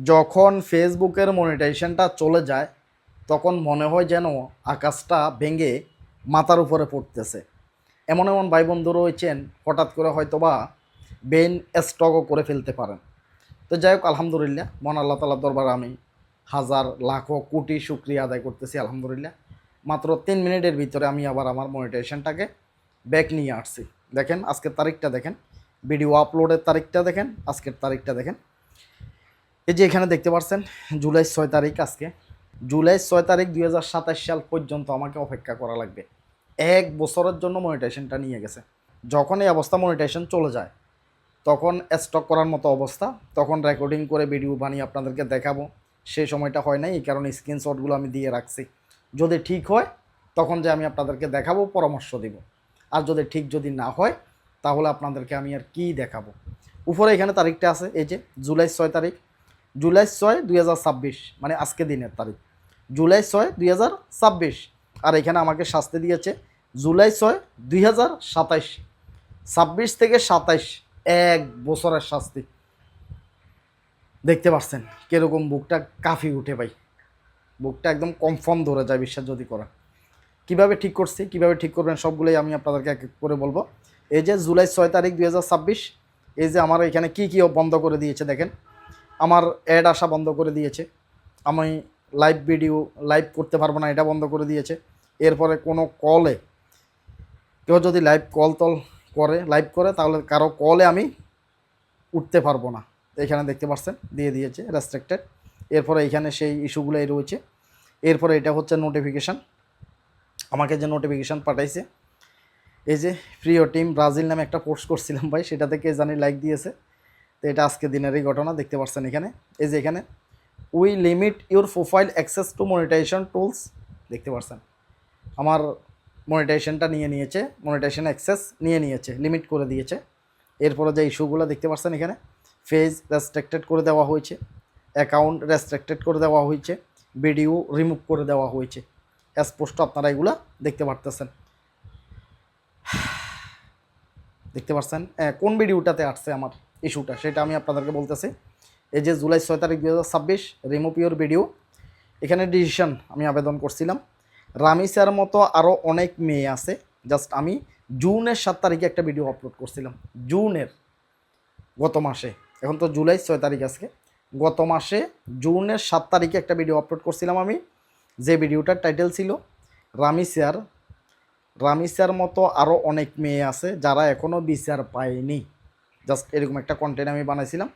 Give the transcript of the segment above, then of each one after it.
যখন ফেসবুকের মনিটাইজেশনটা চলে যায় তখন মনে হয় যেন আকাশটা ভেঙে মাথার উপরে পড়তেছে। এমন এমন ভাই বন্ধু রয়েছেন হঠাৎ করে হয়তোবা বেইন স্ট্রকও করে ফেলতে পারেন। তো যাই হোক, আলহামদুলিল্লাহ, মন আল্লাহ তালার দরবারে আমি হাজার লাখো কোটি শুক্রিয়া আদায় করতেছি। আলহামদুলিল্লাহ, মাত্র 3 মিনিটের ভিতরে আমি আবার আমার মনিটাইজেশনটাকে ব্যাক নিয়ে আসছি। দেখেন আজকের তারিখটা, দেখেন ভিডিও আপলোডের তারিখটা, দেখেন আজকের তারিখটা, দেখেন এই যে এখানে দেখতে পাচ্ছেন জুলাই 6 তারিখ। আজকে জুলাই 6 তারিখ 2027 সাল পর্যন্ত আমাকে অপেক্ষা করা লাগবে। 1 বছরের জন্য মনিটাইজেশনটা নিয়ে গেছে। যখন এই অবস্থা মনিটাইজেশন চলে যায় তখন স্টক করার মতো অবস্থা, তখন রেকর্ডিং করে ভিডিও বানিয়ে আপনাদেরকে দেখাবো। সেই সময়টা হয় নাই, এই কারণে স্ক্রিনশটগুলো আমি দিয়ে রাখছি। যদি ঠিক হয় তখন যে আমি আপনাদেরকে দেখাবো, পরামর্শ দিব। আর যদি না হয় তাহলে আপনাদেরকে আমি আর কি দেখাবো। উপরে এখানে তারিখটা আছে, এই যে জুলাই 6 তারিখ, জুলাই 6 2026, মানে আজকে দিনের তারিখ জুলাই 6 2026। আর এখানে আমাকে শাস্তি দিয়েছে জুলাই 6 2027, 26 থেকে 27, 1 বছরের শাস্তি। দেখতে পাচ্ছেন কীরকম বুকটা কাঁপি উঠে ভাই, বুকটা একদম কনফার্ম ধরে যায় বিশ্বাস যদি করেন। কীভাবে ঠিক করছি, কীভাবে ঠিক করবেন সবগুলোই আমি আপনাদেরকে এক এক করে বলবো। এই যে জুলাই 6 তারিখ 2026, এই যে আমার এখানে কী কী বন্ধ করে দিয়েছে দেখেন। আমার অ্যাড আসা বন্ধ করে দিয়েছে, আমি লাইভ ভিডিও লাইভ করতে পারবো না, এটা বন্ধ করে দিয়েছে। এরপরে কোনো কলে কেউ যদি লাইভ করে তাহলে কারো কলে আমি উঠতে পারবো না। এখানে দেখতে পাচ্ছেন দিয়ে দিয়েছে রেস্ট্রিক্টেড। এরপরে এখানে সেই ইস্যুগুলোই রয়েছে। এরপরে এটা হচ্ছে নোটিফিকেশান, আমাকে যে নোটিফিকেশান পাঠাইছে। এই যে প্রিয় টিম ব্রাজিল নামে একটা পোস্ট করছিলাম ভাই, সেটা থেকে জানি লাইক দিয়েছে। তো এটা আজকে দিনেরই ঘটনা, দেখতে পাচ্ছেন এখানে। এই যে এখানে we limit your profile access to monetisation tools, দেখতে পাচ্ছেন আমার মনিটাইজেশনটা নিয়ে নিয়েছে, মনিটাইজেশন অ্যাক্সেস নিয়ে নিয়েছে, লিমিট করে দিয়েছে। এরপরে যে ইস্যুগুলো দেখতে পাচ্ছেন এখানে, পেজ রেস্ট্রিক্টেড করে দেওয়া হয়েছে, অ্যাকাউন্ট রেস্ট্রিক্টেড করে দেওয়া হয়েছে, ভিডিও রিমুভ করে দেওয়া হয়েছে। স্পষ্ট আপনারা এগুলা দেখতে পারতেছেন। দেখতে পাচ্ছেন কোন ভিডিওটাতে আসছে আমার ইস্যুটা, সেটা আমি আপনাদেরকে বলতেছি। এই যে জুলাই 6 তারিখ 2026, রিমুভ ইউর ভিডিও। এখানে ডিসিশন আমি আবেদন করছিলাম। রামিসার মতো আরও অনেক মেয়ে আছে। জাস্ট আমি জুনের 7 তারিখে একটা ভিডিও আপলোড করছিলাম, জুনের, গত মাসে। এখন তো জুলাই 6 তারিখ আজকে। গত মাসে জুনের 7 তারিখে একটা ভিডিও আপলোড করছিলাম আমি, যে ভিডিওটার টাইটেল ছিল রামিসার মতো আরও অনেক মেয়ে আছে যারা এখনও বিচার পায়নি। জাস্ট এরকম একটা কন্টেন্ট আমি বানাইছিলাম।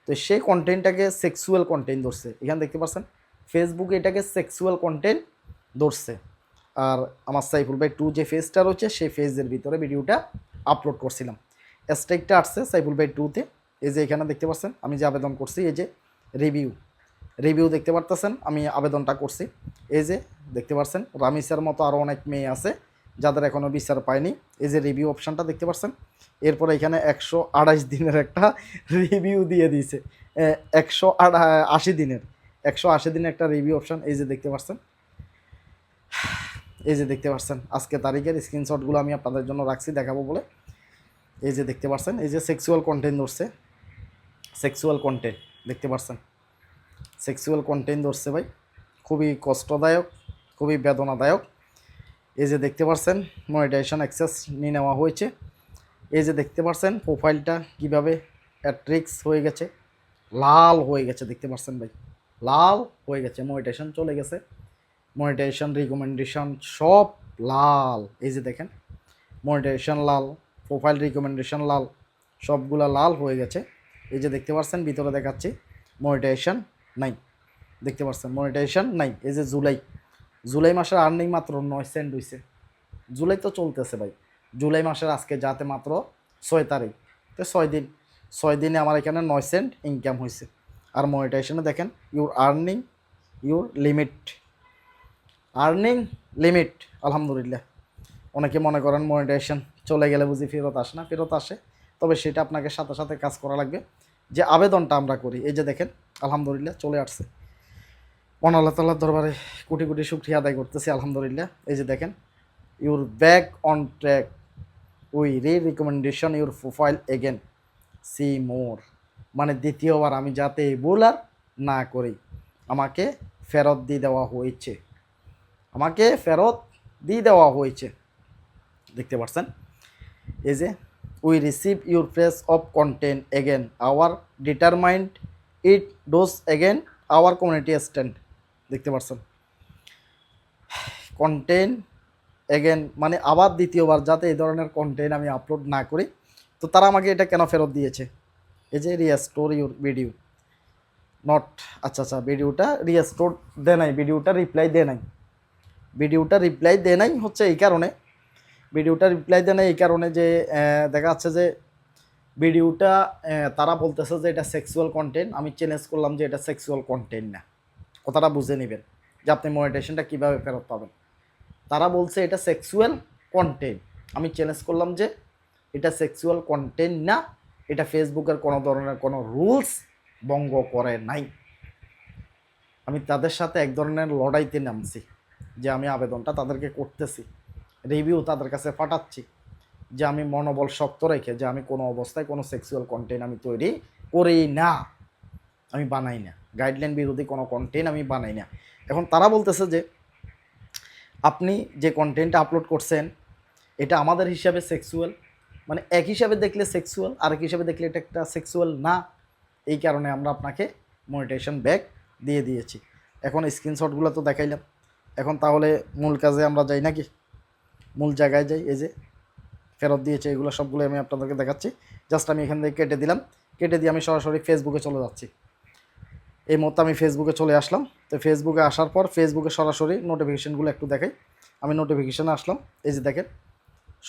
তো সেই কন্টেন্টটাকে সেক্সুয়াল কন্টেন্ট ধরছে, এখানে দেখতে পাচ্ছেন ফেসবুকে এটাকে সেক্সুয়াল কন্টেন্ট ধরছে। আর আমার সাইফুল ভাই 2 যে ফেজটা রয়েছে সেই ফেজের ভিতরে ভিডিওটা আপলোড করছিলাম। স্ট্রাইকটা আসছে সাইফুল ভাই 2-তে। এই যে এখানে দেখতে পাচ্ছেন আমি যে আবেদন করছি, এই যে রিভিউ দেখতে পারতেছেন, আমি আবেদনটা করছি। এই যে দেখতে পাচ্ছেন রামিসার মতো আরও অনেক মেয়ে আছে যাদের এখনও বিচার পায়নি। এই যে রিভিউ অপশানটা দেখতে পাচ্ছেন। এরপরে এখানে 128 দিনের একটা রিভিউ দিয়ে দিয়েছে, 180 দিনের, 180 দিনের একটা রিভিউ অপশান। এই যে দেখতে পাচ্ছেন, এই যে দেখতে পাচ্ছেন আজকে তারিখের স্ক্রিনশটগুলো আমি আপনাদের জন্য রাখছি দেখাবো বলে। এই যে দেখতে পাচ্ছেন, এই যে সেক্সুয়াল কন্টেন্ট ধরছে, সেক্সুয়াল কন্টেন্ট দেখতে পাচ্ছেন, সেক্সুয়াল কন্টেন্ট ধরছে ভাই। খুবই কষ্টদায়ক, খুবই বেদনাদায়ক। এই যে দেখতে পাচ্ছেন মনিটাইজেশন অ্যাক্সেস নিয়ে নেওয়া হয়েছে। এই যে দেখতে পাচ্ছেন প্রোফাইলটা কীভাবে অ্যাট্রিক্স হয়ে গেছে, লাল হয়ে গেছে, দেখতে পাচ্ছেন ভাই, লাল হয়ে গেছে, মনিটাইজেশন চলে গেছে, মনিটাইজেশন রিকমেন্ডেশন সব লাল। এই যে দেখেন মনিটাইজেশন লাল, প্রোফাইল রিকমেন্ডেশন লাল, সবগুলা লাল হয়ে গেছে। এই যে দেখতে পাচ্ছেন ভিতরে দেখাচ্ছি মনিটাইজেশন নাই, দেখতে পাচ্ছেন মনিটাইজেশন নাই। এই যে জুলাই মাসের আর্নিং মাত্র 9 সেন্ট হয়েছে। জুলাই তো চলতেছে ভাই, জুলাই মাসের আজকে যাতে মাত্র 6 তারিখ, তো 6 দিন, 6 দিনে আমার এখানে 9 সেন্ট ইনকাম হয়েছে। আর মনিটাইজেশনে দেখেন your earning your limit, earning limit. আলহামদুলিল্লাহ। অনেকে মনে করেন মনিটাইজেশন চলে গেলে বুঝি ফেরত আসে না, ফেরত আসে, তবে সেটা আপনাকে সাথে সাথে কাজ করা লাগবে। যে আবেদনটা আমরা করি, এই যে দেখেন আলহামদুলিল্লাহ চলে আসছে। মন আল্লাহ তাল্লার দরবারে কোটি কোটি শুকরিয়া আদায় করতেছি, আলহামদুলিল্লাহ। এই যে দেখেন your back on track, we recommendation your profile again, see more, মানে দ্বিতীয়বার আমি যাতে বোলার না করেই আমাকে ফেরত দিয়ে দেওয়া হয়েছে, আমাকে ফেরত দিয়ে দেওয়া হয়েছে। দেখতে পাচ্ছেন এই যে we receive your press of content again our determined it does again our community stand. দেখতে পাচ্ছেন কন্টেন্ট এগেন মানে আবার দ্বিতীয়বার যাতে এই ধরনের কন্টেন্ট আমি আপলোড না করি। তো তারা আমাকে এটা কেন ফেরত দিয়েছে? এই যে রিস্টোর ইউর ভিডিও নট, আচ্ছা আচ্ছা ভিডিওটা রিস্টোর দেয় নাই, ভিডিওটা রিপ্লাই দেয় নাই, ভিডিওটা রিপ্লাই দেয় নাই হচ্ছে এই কারণে, ভিডিওটা রিপ্লাই দেয় নাই এই কারণে যে দেখা যাচ্ছে যে ভিডিওটা তারা বলতেছে যে এটা সেক্সুয়াল কন্টেন্ট। আমি চ্যালেঞ্জ করলাম যে এটা সেক্সুয়াল কন্টেন্ট না, কথাটা বুঝে নেবেন যে আপনি মনিটাইজেশনটা কীভাবে ফেরত পাবেন। তারা বলছে এটা সেক্সুয়াল কন্টেন্ট, আমি চ্যালেঞ্জ করলাম যে এটা সেক্সুয়াল কন্টেন্ট না, এটা ফেসবুকের কোনো ধরনের কোনো রুলস ভঙ্গ করে নাই। আমি তাদের সাথে এক ধরনের লড়াইতে নামছি যে আমি আবেদনটা তাদেরকে করতেছি, রিভিউ তাদের কাছে পাঠাচ্ছি যে আমি মনোবল শক্ত রেখে যে আমি কোনো অবস্থায় কোনো সেক্সুয়াল কন্টেন্ট আমি তৈরি করি না, আমি বানাই না, গাইডলাইন বিরোধী কোনো কন্টেন্ট আমি বানাই না। এখন তারা বলতেছে যে আপনি যে কন্টেন্টটা আপলোড করছেন এটা আমাদের হিসাবে সেক্সুয়াল, মানে এক হিসাবে দেখলে সেক্সুয়াল, আরেক হিসাবে দেখলে এটা একটা সেক্সুয়াল না, এই কারণে আমরা আপনাকে মনিটাইজেশন ব্যাক দিয়ে দিয়েছি। এখন স্ক্রিনশটগুলো তো দেখাইলাম, এখন তাহলে মূল কাজে আমরা যাই নাকি? মূল জায়গায় যাই। এই যে ফেরত দিয়েছে এগুলো সবগুলো আমি আপনাদেরকে দেখাচ্ছি। জাস্ট আমি এখান থেকে কেটে দিলাম, কেটে দিয়ে আমি সরাসরি ফেসবুকে চলে যাচ্ছি। এই মুহূর্তে আমি ফেসবুকে চলে আসলাম। তো ফেসবুকে আসার পর ফেসবুকে সরাসরি নোটিফিকেশানগুলো একটু দেখাই। আমি নোটিফিকেশানে আসলাম, এই যে দেখেন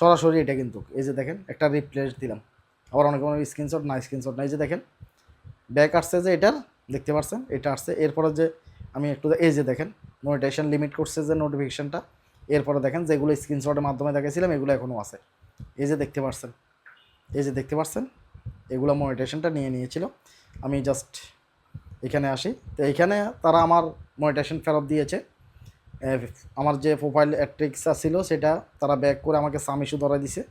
সরাসরি এটা কিন্তু এই যে দেখেন একটা রিপ্লেস দিলাম, আবার অনেক স্ক্রিনশট না, স্ক্রিনশট না, এই যে দেখেন ব্যাক আসছে যে এটার, দেখতে পাচ্ছেন এটা আসছে। এরপরে যে আমি একটু এই যে দেখেন মনিটাইজেশন লিমিট করছে যে নোটিফিকেশানটা, এরপরে দেখেন যেগুলো স্ক্রিনশটের মাধ্যমে দেখেছিলাম এগুলো এখনও আছে, এই যে দেখতে পাচ্ছেন, এই যে দেখতে পাচ্ছেন এগুলো মনিটাইজেশনটা নিয়ে নিয়েছিল। আমি জাস্ট এখানে আসি, তো এখানে তারা আমার মনিটাইজেশন ফেরত দিয়েছে। আমার যে প্রোফাইল অ্যাট্রিক্সা ছিল সেটা তারা ব্যাক করে আমাকে সাম ইস্যু ধরা দিছে।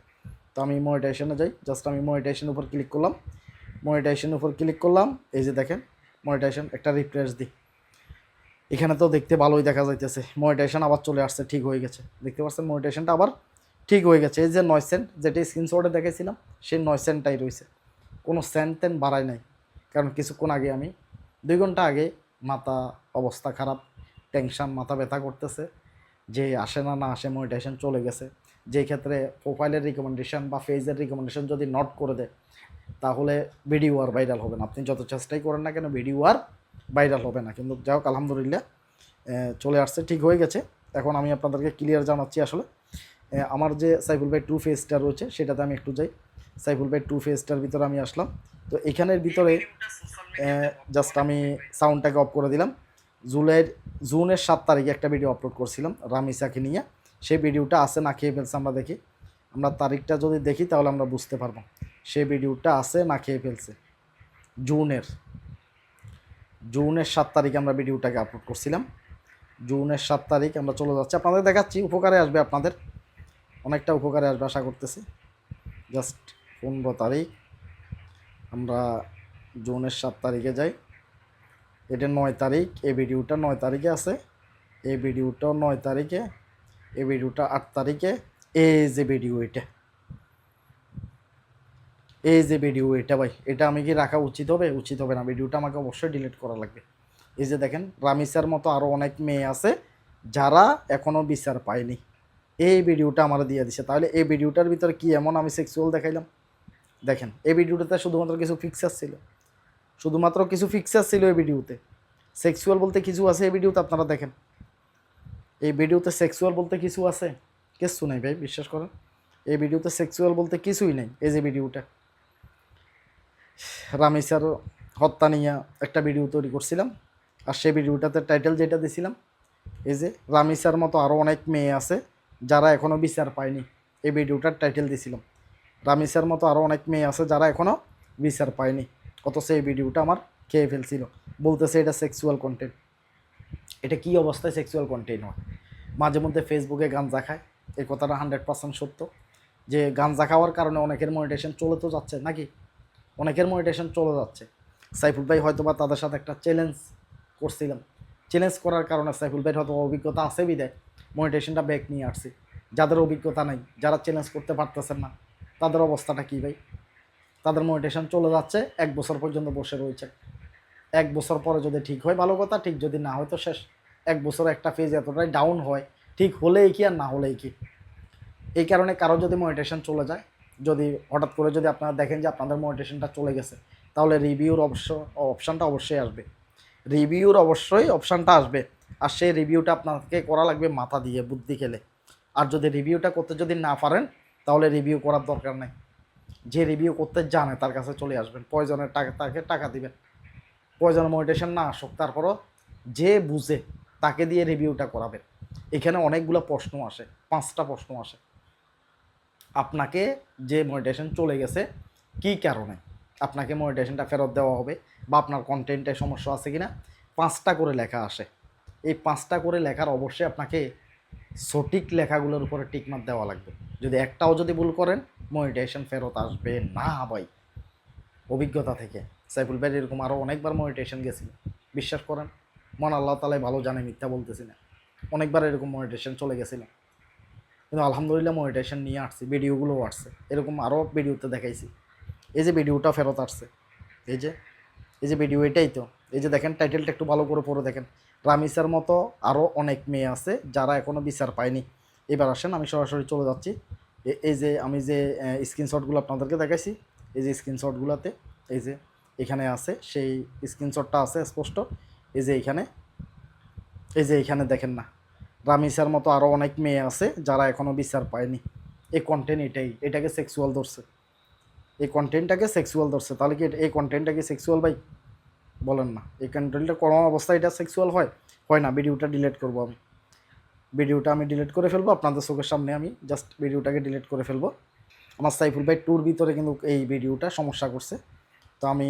তো আমি মনিটাইজেশনে যাই, জাস্ট আমি মনিটাইজেশনের উপর ক্লিক করলাম, মনিটাইজেশনের উপর ক্লিক করলাম, এই যে দেখেন মনিটাইজেশন একটা রিফ্রেশ দিই, এখানে তো দেখতে ভালোই দেখা যাইতেছে মনিটাইজেশন আবার চলে আসছে, ঠিক হয়ে গেছে। দেখতে পাচ্ছেন মনিটাইজেশনটা আবার ঠিক হয়ে গেছে। এই যে 9 সেন্ট যেটা স্ক্রিনশটে দেখেছিলাম সেই 9 সেন্টটাই রয়েছে, কোনো সেন্ট টেন বাড়ায় নাই। কারণ কিছুক্ষণ আগে আমি 2 ঘন্টা আগে মাথা অবস্থা খারাপ, টেনশন, মাথা ব্যথা করতেছে যে আসে না না আসে মনিটাইজেশন চলে গেছে। যেই ক্ষেত্রে প্রোফাইলের রিকমেন্ডেশন বা পেজের রিকমেন্ডেশন যদি নট করে দেয় তাহলে ভিডিও আর ভাইরাল হবে না, আপনি যত চেষ্টাই করেন না কেন ভিডিও আর ভাইরাল হবে না। কিন্তু যাই হোক আলহামদুলিল্লাহ চলে আসছে, ঠিক হয়ে গেছে। এখন আমি আপনাদেরকে ক্লিয়ার জানাচ্ছি আসলে আমার যে সাইফুল ভাই 2 ফেজটা রয়েছে সেটাতে আমি একটু যাই। সাইফুল ভাই 2 ফেজটার ভিতরে আমি আসলাম, তো এখানের ভিতরে জাস্ট আমি সাউন্ডটাকে অফ করে দিলাম। জুনের 7 তারিখে একটা ভিডিও আপলোড করছিলাম রামিসাকে নিয়ে, সেই ভিডিওটা আছে না খেয়ে ফেলছে আমরা দেখি, আমরা তারিখটা যদি দেখি তাহলে আমরা বুঝতে পারবো সেই ভিডিওটা আছে না খেয়ে ফেলছে। জুনের 7 তারিখে আমরা ভিডিওটাকে আপলোড করছিলাম, জুনের 7 তারিখ আমরা চলে যাচ্ছি, আপনাদের দেখাচ্ছি, উপকারে আসবে, আপনাদের অনেকটা উপকারে আসবে আশা করতেছি। জাস্ট 15 তারিখ আমরা জুনের 7 তারিখে যাই, এটা 9 তারিখ, এই ভিডিওটা 9 তারিখে আছে, এই ভিডিওটাও 9 তারিখে, এই ভিডিওটা 8 তারিখে, এই যে ভিডিও এটা, এই যে ভিডিও এটা ভাই, এটা আমি কি রাখা উচিত হবে? উচিত হবে না, ভিডিওটা আমাকে অবশ্যই ডিলিট করা লাগবে। এই যে দেখেন রামিসার মতো আরও অনেক মেয়ে আছে যারা এখনও বিচার পায়নি, এই ভিডিওটা আমার দিয়ে দিছে। তাহলে এই ভিডিওটার ভিতরে কি এমন আমি সেক্সুয়াল দেখাইলাম? দেখেন এই ভিডিওটাতে শুধুমাত্র কিছু ফিক্সার ছিল, শুধুমাত্র কিছু ফিক্সার ছিল এই ভিডিওতে, সেক্সুয়াল বলতে কিছু আছে এই ভিডিওতে, আপনারা দেখেন এই ভিডিওতে সেক্সুয়াল বলতে কিছু আছে? কিছু নেই ভাই, বিশ্বাস করেন এই ভিডিওতে সেক্সুয়াল বলতে কিছুই নেই। এই যে ভিডিওটা রামিসার হত্যা নিয়ে একটা ভিডিও তৈরি করছিলাম, আর সেই ভিডিওটাতে টাইটেল যেটা দিয়েছিলাম এই যে রামিসার মতো আরও অনেক মেয়ে আছে যারা এখনও বিচার পায়নি, এই ভিডিওটার টাইটেল দিয়েছিলাম রামিসার মতো আরও অনেক মেয়ে আছে যারা এখনও বিচার পায়নি, অথচ এই ভিডিওটা আমার খেয়ে ফেলছিল, বলতেছে এটা সেক্সুয়াল কন্টেন্ট। এটা কী অবস্থায় সেক্সুয়াল কন্টেন্ট হয়? মাঝে মধ্যে ফেসবুকে গাঞ্জা খায়, এই কথাটা 100% সত্য যে গাঞ্জা খাওয়ার কারণে অনেকের মনিটাইজেশন চলে তো যাচ্ছে নাকি, অনেকের মনিটাইজেশন চলে যাচ্ছে। সাইফুল ভাই হয়তো বা তাদের সাথে একটা চ্যালেঞ্জ করছিলাম, চ্যালেঞ্জ করার কারণে সাইফুল ভাইয়ের হয়তো অভিজ্ঞতা আছে বিদায় মনিটাইজেশনটা ব্যাক নিয়ে আসছি। যাদের অভিজ্ঞতা নাই, যারা চ্যালেঞ্জ করতে পারতেছেন না, তাদের অবস্থাটা কী ভাই? তাদের মনিটাইজেশন চলে যাচ্ছে, 1 বছর পর্যন্ত বসে রয়েছে। 1 বছর পরে যদি ঠিক হয় ভালো কথা, ঠিক যদি না হয় তো শেষ। 1 বছরে একটা ফেজ এতটাই ডাউন হয়, ঠিক হলেই কি আর না হলেই কি। এই কারণে কারো যদি মনিটাইজেশন চলে যায়, যদি হঠাৎ করে যদি আপনারা দেখেন যে আপনাদের মনিটাইজেশনটা চলে গেছে, তাহলে রিভিউর অপশানটা অবশ্যই আসবে। রিভিউর অবশ্যই অপশানটা আসবে, আর সেই রিভিউটা আপনাকে করা লাগবে মাথা দিয়ে, বুদ্ধি খেলে। আর যদি রিভিউটা করতে যদি না পারেন, তাহলে রিভিউ করার দরকার নেই। যে রিভিউ করতে জানে তার কাছে চলে আসবেন, প্রয়োজনের তাকে টাকা দিবেন। প্রয়োজনে মনিটাইজেশন না আসুক, তারপরও যে বুঝে তাকে দিয়ে রিভিউটা করাবেন। এখানে অনেকগুলো প্রশ্ন আসে, 5টা প্রশ্ন আসে। আপনাকে যে মনিটাইজেশন চলে গেছে কী কারণে, আপনাকে মনিটাইজেশনটা ফেরত দেওয়া হবে, বা আপনার কন্টেন্টে সমস্যা আছে কিনা, 5টা করে লেখা আসে। এই 5টা করে লেখার অবশ্যই আপনাকে সঠিক লেখাগুলোর উপরে টিকমার্ক দেওয়া লাগবে। যদি একটাও যদি ভুল করেন, মনিটাইজেশন ফেরত আসবে না ভাই। অভিজ্ঞতা থেকে সাইফুল ভাই এরকম আরও অনেকবার মনিটাইজেশন গেছিল, বিশ্বাস করেন, মন আল্লাহ তালাই ভালো জানে, মিথ্যা বলতেছি না। অনেকবার এরকম মনিটাইজেশন চলে গেছিল, কিন্তু আলহামদুলিল্লাহ মনিটাইজেশন নিয়ে আসছি, ভিডিওগুলোও আসছে, এরকম আরও ভিডিওতে দেখাইছি। এই যে ভিডিওটা ফেরত আসছে, এই যে এই যে ভিডিও, এটাই তো। এই যে দেখেন, টাইটেলটা একটু ভালো করে পড়ে দেখেন। রামিসার মতো আরও অনেক মেয়ে আছে যারা এখনও বিচার পায়নি। এবার আসেন, আমি সরাসরি চলে যাচ্ছি। এই যে আমি যে স্ক্রিনশটগুলো আপনাদেরকে দেখাইছি, এই যে স্ক্রিনশটগুলোতে এই যে এখানে আছে, সেই স্ক্রিনশটটা আছে স্পষ্ট। এই যে এইখানে, এই যে এইখানে দেখেন না, রামিসার মতো আরও অনেক মেয়ে আছে যারা এখনও বিচার পায়নি। এই কন্টেন্ট এটাকে সেক্সুয়াল ধরছে, এই কন্টেন্টটাকে সেক্সুয়াল ধরছে। তাহলে কি এই কন্টেন্টটা কি সেক্সুয়াল ভাই? বলেন না। এই কন্টেন্টটা কোনো অবস্থায় এটা সেক্সুয়াল হয় না। ভিডিওটা ডিলিট করবো আমি, ভিডিওটা আমি ডিলিট করে ফেলবো আপনাদের চোখের সামনে, আমি জাস্ট ভিডিওটাকে ডিলিট করে ফেলবো। আমার সাইফুল ভাই ট্যুর ভিতরে কিন্তু এই ভিডিওটা সমস্যা করছে। তো আমি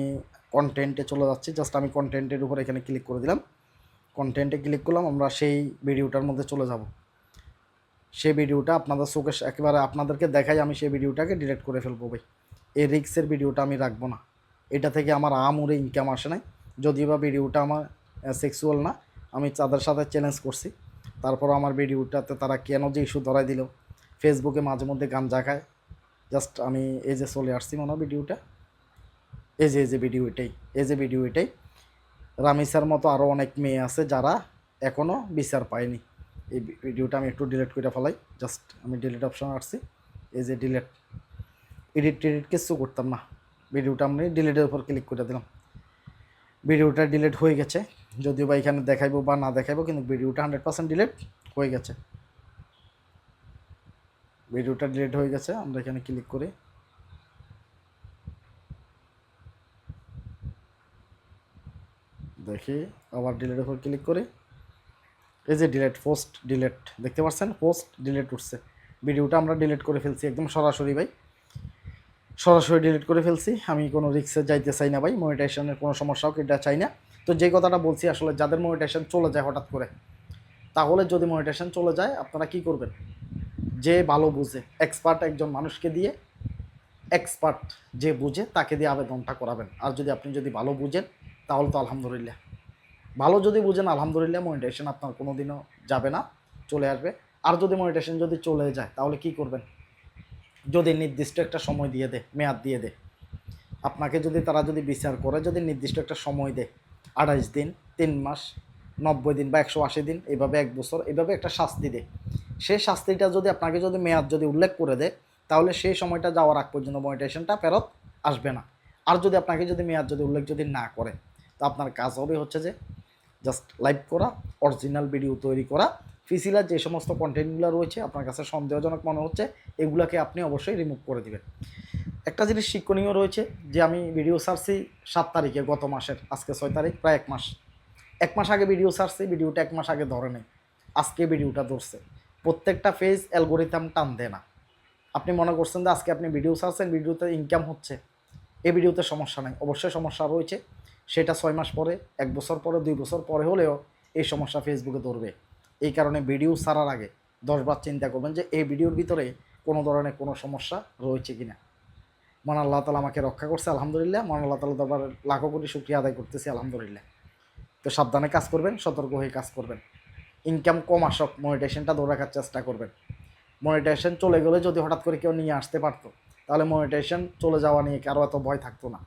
কন্টেন্টে চলে যাচ্ছি, জাস্ট আমি কন্টেন্টের উপর এখানে ক্লিক করে দিলাম, কন্টেন্টে ক্লিক করলাম, আমরা সেই ভিডিওটার মধ্যে চলে যাব। সেই ভিডিওটা আপনাদের চোখে একেবারে আপনাদেরকে দেখাই, আমি সেই ভিডিওটাকে ডিলিট করে ফেলবো ভাই। এই রিক্সের ভিডিওটা আমি রাখবো না, এটা থেকে আমার আমুরে ইনকাম আসে নাই। যদিও বা ভিডিওটা আমার সেক্সুয়াল না, আমি তাদের সাথে চ্যালেঞ্জ করছি, তারপর আমার ভিডিওটাতে তারা কেন যে ইস্যু ধরাই দিল। ফেসবুকে মাঝে মধ্যে গাঞ্জা খায়, জাস্ট আমি এই যে চলে আসছি মনে হয় ভিডিওটা, এই যে ভিডিও এটাই, এই যে ভিডিও এটাই। রামিসার মতো আরও অনেক মেয়ে আছে যারা এখনও বিচার পায়নি। এই ভিডিওটা আমি একটু ডিলিট করে ফেলাই, জাস্ট আমি ডিলিট অপশন আসছি, এই যে ডিলিট, এডিট কিছু করতাম না, ভিডিওটা আমি ডিলিটের উপর ক্লিক করে দিলাম। ভিডিওটা ডিলিট হয়ে গেছে, যদিও বা এখানে দেখাইবো বা না দেখাইবো, কিন্তু ভিডিওটা 100% ডিলিট হয়ে গেছে। ভিডিওটা ডিলিট হয়ে গেছে, আমরা এখানে ক্লিক করি, দেখি আবার ডিলিটের উপর ক্লিক করে, এই যে ডিলিট, পোস্ট ডিলিট, দেখতে পাচ্ছেন পোস্ট ডিলিট উঠছে। ভিডিওটা আমরা ডিলিট করে ফেলছি একদম সরাসরি ভাই, সরাসরি ডিলিট করে ফেলছি। আমি কোনো রিক্সে যাইতে চাই না ভাই, মনিটাইজেশনের কোনো সমস্যাও এটা চাই না। তো যে কথাটা বলছি, আসলে যাদের মনিটাইজেশন চলে যায় হঠাৎ করে, তাহলে যদি মনিটাইজেশন চলে যায় আপনারা কি করবেন? যে ভালো বুঝে, এক্সপার্ট একজন মানুষকে দিয়ে, এক্সপার্ট যে বুঝে তাকে দিয়ে আবেদনটা করাবেন। আর আপনি যদি ভালো বুঝেন, তাহলে তো আলহামদুলিল্লাহ। ভালো যদি বুঝেন আলহামদুলিল্লাহ, মনিটাইজেশন আপনার কোনো দিনও যাবে না, চলে আসবে। আর যদি মনিটাইজেশন যদি চলে যায়, তাহলে কি করবেন? যদি নির্দিষ্ট একটা সময় দিয়ে দেয়, মেয়াদ দিয়ে দেয় আপনাকে, যদি তারা যদি বিচার করে, যদি নির্দিষ্ট একটা সময় দেয়, 28 দিন, 3 মাস, 90 দিন বা 180 দিন, এইভাবে 1 বছর, এইভাবে একটা শাস্তি দেয়, সেই শাস্তিটা যদি আপনাকে যদি মেয়াদ যদি উল্লেখ করে দেয়, তাহলে সেই সময়টা যাওয়ার আগ পর্যন্ত মনিটাইজেশনটা ফেরত আসবে না। আর যদি আপনাকে যদি মেয়াদ যদি উল্লেখ যদি না করে, তো আপনার কাজ হবে হচ্ছে যে জাস্ট লাইভ করা, অরিজিনাল ভিডিও তৈরি করা, ফিসিলার যে সমস্ত কন্টেন্টগুলো রয়েছে আপনার কাছে সন্দেহজনক মনে হচ্ছে, এগুলাকে আপনি অবশ্যই রিমুভ করে দিবেন। একটা জিনিস শিক্ষণীয় রয়েছে, যে আমি ভিডিও ছাড়ছি 7 তারিখে, গত মাসের, আজকে 6 তারিখ, প্রায় 1 মাস, 1 মাস আগে ভিডিও ছাড়ছি, ভিডিওটা 1 মাস আগে ধরে নেই, আজকে ভিডিওটা ধরছে। প্রত্যেকটা ফেজ অ্যালগোরিথম টান দেয় না। আপনি মনে করছেন যে আজকে আপনি ভিডিও ছাড়ছেন, ভিডিওতে ইনকাম হচ্ছে, এই ভিডিওতে সমস্যা নেই, অবশ্যই সমস্যা রয়েছে। সেটা 6 মাস পরে, 1 বছর পরে, 2 বছর পরে হলেও এই সমস্যা ফেসবুকে ধরবে। এই কারণে ভিডিও ছাড়ার আগে 10 বার চিন্তা করবেন যে এই ভিডিওর ভিতরে কোনো ধরনের কোনো সমস্যা রয়েছে কিনা। মহান আল্লাহ তাআলা আমাকে রক্ষা করছে আলহামদুলিল্লাহ। মহান আল্লাহ তাআলা দরবারে লাখো কোটি শুকরিয়া আদায় করতেছি আলহামদুলিল্লাহ। তো সাবধানে কাজ করবেন, সতর্ক হয়ে কাজ করবেন। ইনকাম কম আসক, মনিটাইজেশনটা ধরে রাখার চেষ্টা করবেন। মনিটাইজেশন চলে গেলে যদি হঠাৎ করে কেউ নিয়ে আসতে পারতো, তাহলে মনিটাইজেশন চলে যাওয়া নিয়ে কারো এত ভয় থাকতো না।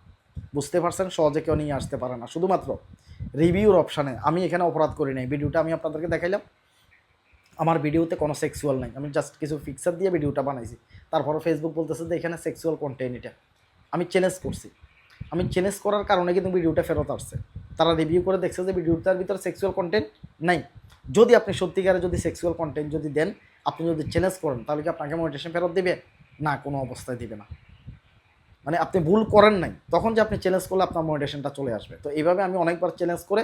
বুঝতে পারছেন, সহজে কেউ নিয়ে আসতে পারে না। শুধুমাত্র রিভিউর অপশানে আমি এখানে অপরাধ করি নাই। ভিডিওটা আমি আপনাদেরকে দেখাইলাম, আমার ভিডিওতে কোনো সেক্সুয়াল নাই, আমি জাস্ট কিছু ফিক্সার দিয়ে ভিডিওটা বানাইছি। তারপরও ফেসবুক বলতেছে যে এখানে সেক্সুয়াল কন্টেন্ট, এটা আমি চ্যালেঞ্জ করছি। আমি চ্যালেঞ্জ করার কারণে কিন্তু ভিডিওটা ফেরত আসছে। তারা রিভিউ করে দেখছে যে ভিডিওটার ভিতরে সেক্সুয়াল কন্টেন্ট নাই। যদি আপনি সত্যিকারে যদি সেক্সুয়াল কন্টেন্ট যদি দেন, আপনি যদি চ্যালেঞ্জ করেন, তাহলে কি আপনাকে মনিটাইজেশন ফেরত দিবে? না, কোনো অবস্থায় দিবে না। মানে আপনি ভুল করেন নাই, তখন যে আপনি চ্যালেঞ্জ করলে আপনার মনিটাইজেশনটা চলে আসবে। তো এইভাবে আমি অনেকবার চ্যালেঞ্জ করে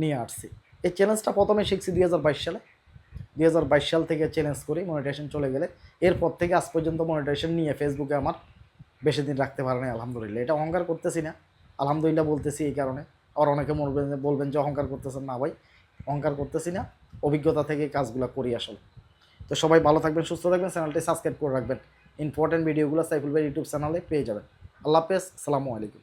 নিয়ে আসছি। এই চ্যালেঞ্জটা প্রথমে শিখছি 2022 সালে। 2022 সাল থেকে চ্যালেঞ্জ করি, মনিটাইজেশন চলে গেলে এরপর থেকে আজ পর্যন্ত মনিটাইজেশন নিয়ে ফেসবুকে আমার বেশি দিন রাখতে পারে নাই আলহামদুলিল্লাহ। এটা অহংকার করতেছি না, আলহামদুলিল্লাহ বলতেছি এই কারণে। আবার অনেকে বলবেন যে অহংকার করতেছেন। না ভাই, অহংকার করতেছি না, অভিজ্ঞতা থেকে কাজগুলো করি আসলে। তো সবাই ভালো থাকবেন, সুস্থ থাকবেন, চ্যানেলটি সাবস্ক্রাইব করে রাখবেন। ইম্পর্টেন্ট ভিডিওগুলো সাইফুল ভাই ইউটিউব চ্যানেলে পেয়ে যাবেন। আল্লাহ হাফেজ, আসসালামু আলাইকুম।